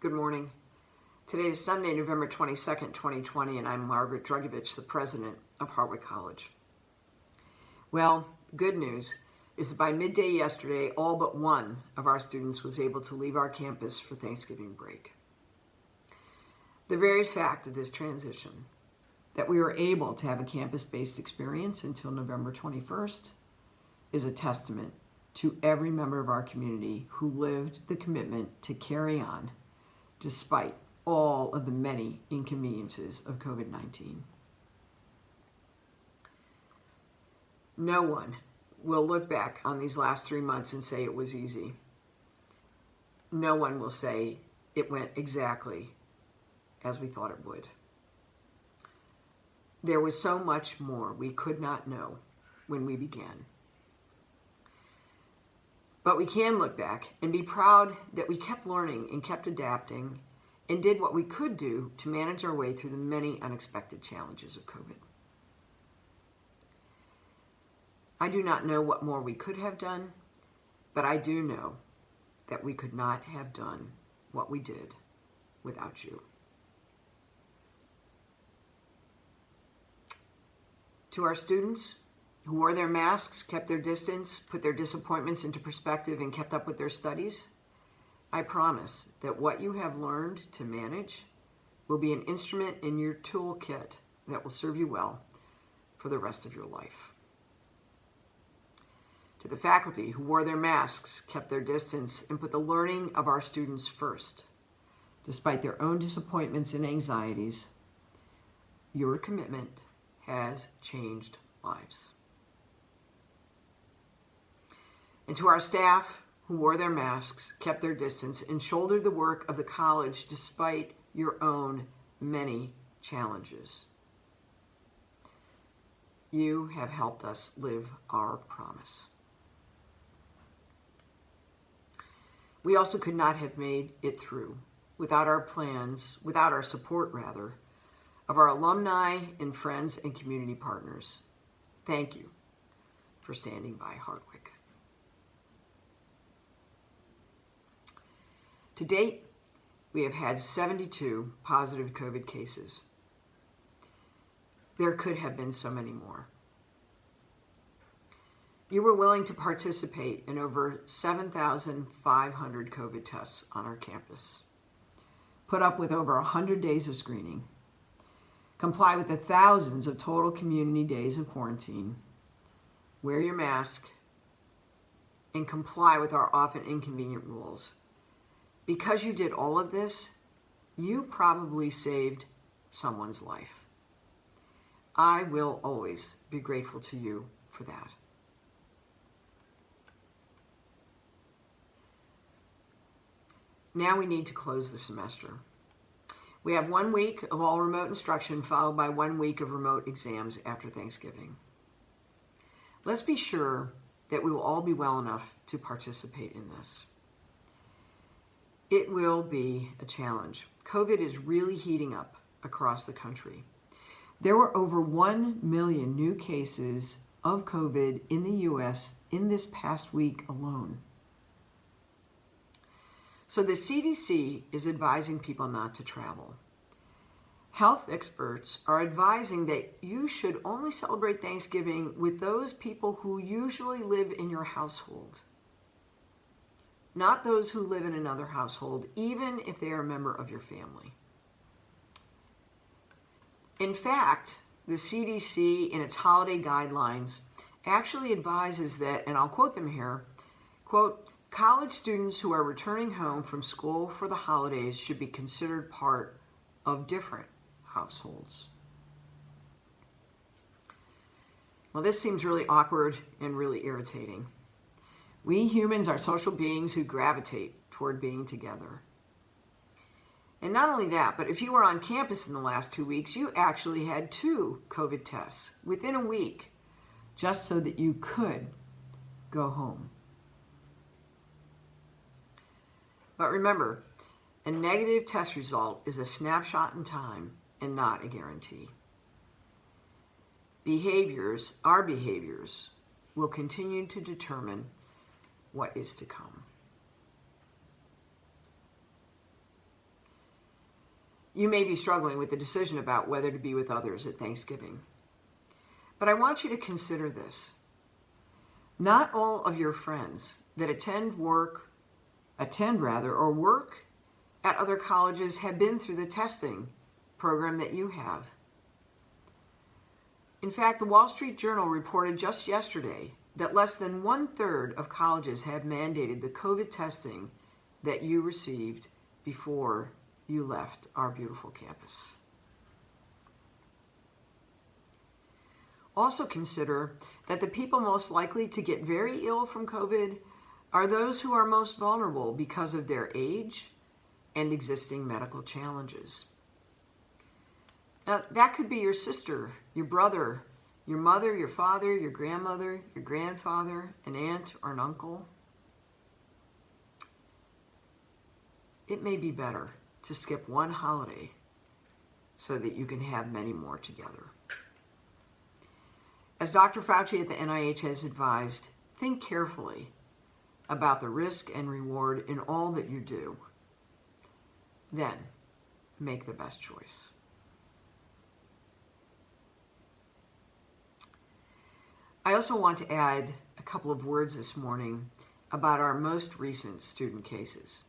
Good morning. Today is Sunday, November 22nd, 2020, and I'm Margaret Drugovich, the president of Hartwick College. Well, good news is that by midday yesterday, all but one of our students was able to leave our campus for Thanksgiving break. The very fact of this transition, that we were able to have a campus-based experience until November 21st, is a testament to every member of our community who lived the commitment to carry on despite all of the many inconveniences of COVID-19. No one will look back on these last 3 months and say it was easy. No one will say it went exactly as we thought it would. There was so much more we could not know when we began. But we can look back and be proud that we kept learning and kept adapting and did what we could do to manage our way through the many unexpected challenges of COVID. I do not know what more we could have done, but I do know that we could not have done what we did without you. To our students who wore their masks, kept their distance, put their disappointments into perspective, and kept up with their studies, I promise that what you have learned to manage will be an instrument in your toolkit that will serve you well for the rest of your life. To the faculty who wore their masks, kept their distance, and put the learning of our students first, despite their own disappointments and anxieties, your commitment has changed lives. And to our staff who wore their masks, kept their distance, and shouldered the work of the college despite your own many challenges, you have helped us live our promise. We also could not have made it through without our support of our alumni and friends and community partners. Thank you for standing by Hartwick. To date, we have had 72 positive COVID cases. There could have been so many more. You were willing to participate in over 7,500 COVID tests on our campus, put up with over 100 days of screening, comply with the thousands of total community days of quarantine, wear your mask, and comply with our often inconvenient rules. Because you did all of this, you probably saved someone's life. I will always be grateful to you for that. Now we need to close the semester. We have 1 week of all remote instruction followed by 1 week of remote exams after Thanksgiving. Let's be sure that we will all be well enough to participate in this. It will be a challenge. COVID is really heating up across the country. There were over 1 million new cases of COVID in the U.S. in this past week alone. So the CDC is advising people not to travel. Health experts are advising that you should only celebrate Thanksgiving with those people who usually live in your household, not those who live in another household, even if they are a member of your family. In fact, the CDC in its holiday guidelines actually advises that, and I'll quote them here, quote, college students who are returning home from school for the holidays should be considered part of different households. Well, this seems really awkward and really irritating. We humans are social beings who gravitate toward being together. And not only that, but if you were on campus in the last 2 weeks, you actually had 2 COVID tests within a week, just so that you could go home. But remember, a negative test result is a snapshot in time and not a guarantee. Our behaviors, will continue to determine what is to come. you may be struggling with the decision about whether to be with others at Thanksgiving. But I want you to consider this. Not all of your friends that attend or work at other colleges have been through the testing program that you have. In fact, the Wall Street Journal reported just yesterday that less than 1/3 of colleges have mandated the COVID testing that you received before you left our beautiful campus. Also consider that the people most likely to get very ill from COVID are those who are most vulnerable because of their age and existing medical challenges. Now, that could be your sister, your brother, your mother, your father, your grandmother, your grandfather, an aunt, or an uncle. It may be better to skip one holiday so that you can have many more together. As Dr. Fauci at the NIH has advised, think carefully about the risk and reward in all that you do. Then, make the best choice. I also want to add a couple of words this morning about our most recent student cases.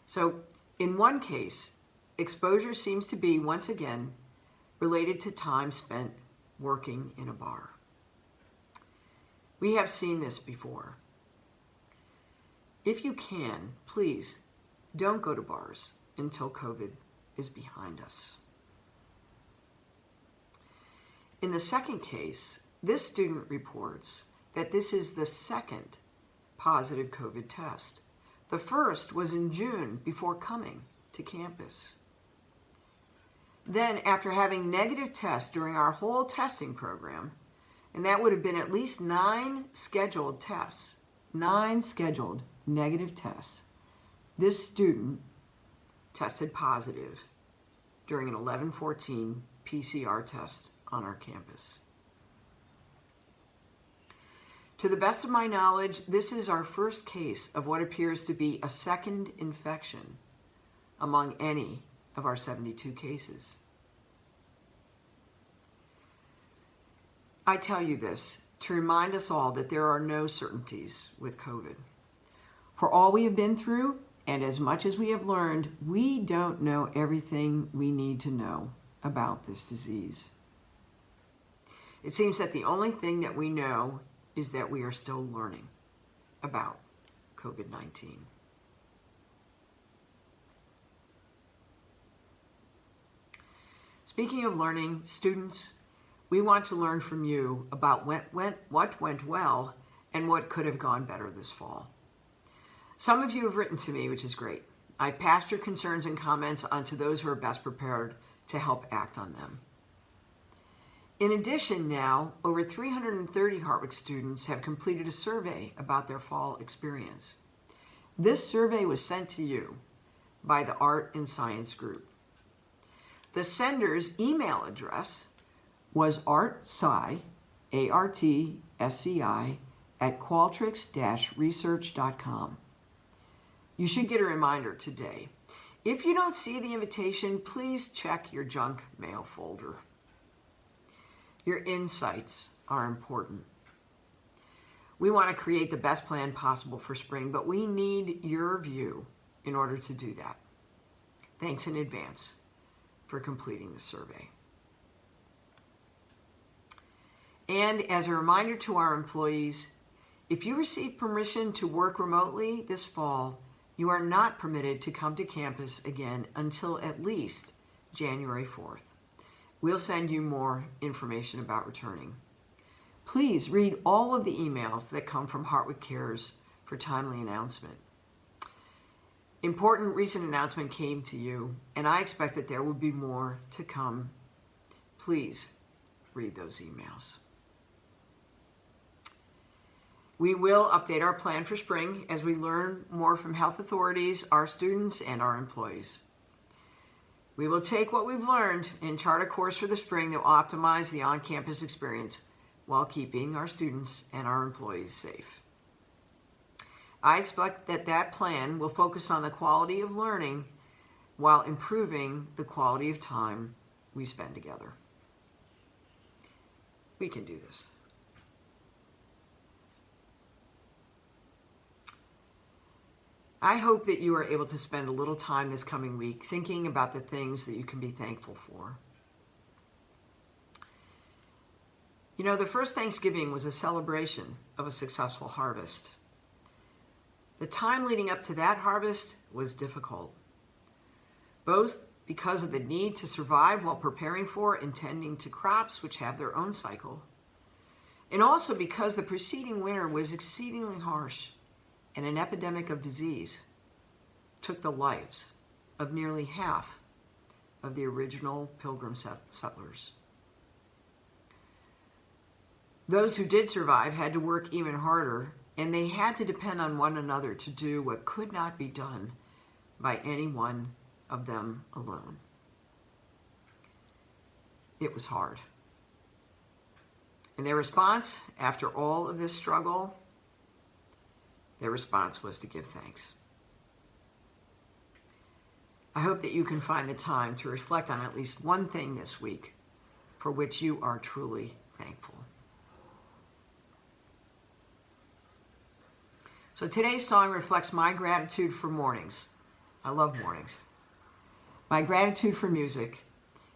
So, in one case, exposure seems to be, once again, related to time spent working in a bar. We have seen this before. If you can, please don't go to bars until COVID is behind us. In the second case, this student reports that this is the second positive COVID test. The first was in June before coming to campus. Then, after having negative tests during our whole testing program, and that would have been at least 9 scheduled tests, 9 scheduled negative tests, this student tested positive during an 11/14 PCR test on our campus. To the best of my knowledge, this is our first case of what appears to be a second infection among any of our 72 cases. I tell you this to remind us all that there are no certainties with COVID. For all we have been through, and as much as we have learned, we don't know everything we need to know about this disease. It seems that the only thing that we know is that we are still learning about COVID-19. Speaking of learning, students, we want to learn from you about what went well and what could have gone better this fall. Some of you have written to me, which is great. I've passed your concerns and comments on to those who are best prepared to help act on them. In addition, now, over 330 Hartwick students have completed a survey about their fall experience. This survey was sent to you by the Art and Science group. The sender's email address was artsci, ARTSCI, at qualtrics-research.com. You should get a reminder today. If you don't see the invitation, please check your junk mail folder. Your insights are important. We want to create the best plan possible for spring, but we need your view in order to do that. Thanks in advance for completing the survey. And as a reminder to our employees, if you receive permission to work remotely this fall, you are not permitted to come to campus again until at least January 4th. We'll send you more information about returning. Please read all of the emails that come from Hartwick Cares for timely announcement. Important recent announcement came to you, and I expect that there will be more to come. Please read those emails. We will update our plan for spring as we learn more from health authorities, our students, and our employees. We will take what we've learned and chart a course for the spring that will optimize the on-campus experience while keeping our students and our employees safe. I expect that that plan will focus on the quality of learning while improving the quality of time we spend together. We can do this. I hope that you are able to spend a little time this coming week thinking about the things that you can be thankful for. You know, the first Thanksgiving was a celebration of a successful harvest. The time leading up to that harvest was difficult, both because of the need to survive while preparing for and tending to crops which have their own cycle, and also because the preceding winter was exceedingly harsh and an epidemic of disease took the lives of nearly half of the original Pilgrim settlers. Those who did survive had to work even harder, and they had to depend on one another to do what could not be done by any one of them alone. It was hard. And their response, after all of this struggle, their response was to give thanks. I hope that you can find the time to reflect on at least one thing this week for which you are truly thankful. So today's song reflects my gratitude for mornings. I love mornings. My gratitude for music,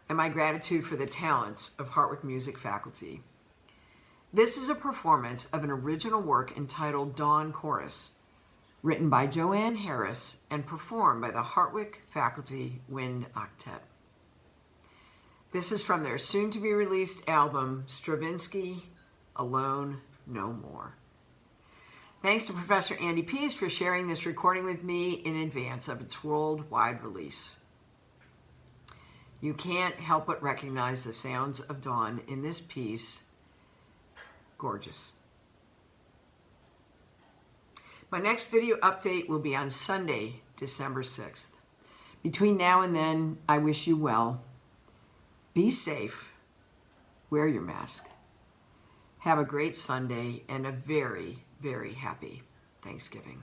and my gratitude for the talents of Hartwick Music Faculty. This is a performance of an original work entitled Dawn Chorus, written by JoAnne Harris and performed by the Hartwick Faculty Wind Octet. This is from their soon-to-be-released album, Stravinsky, Alone No More. Thanks to Professor Andy Pease for sharing this recording with me in advance of its worldwide release. You can't help but recognize the sounds of dawn in this piece. Gorgeous. My next video update will be on Sunday, December 6th. Between now and then, I wish you well. Be safe. Wear your mask. Have a great Sunday and a very, very happy Thanksgiving.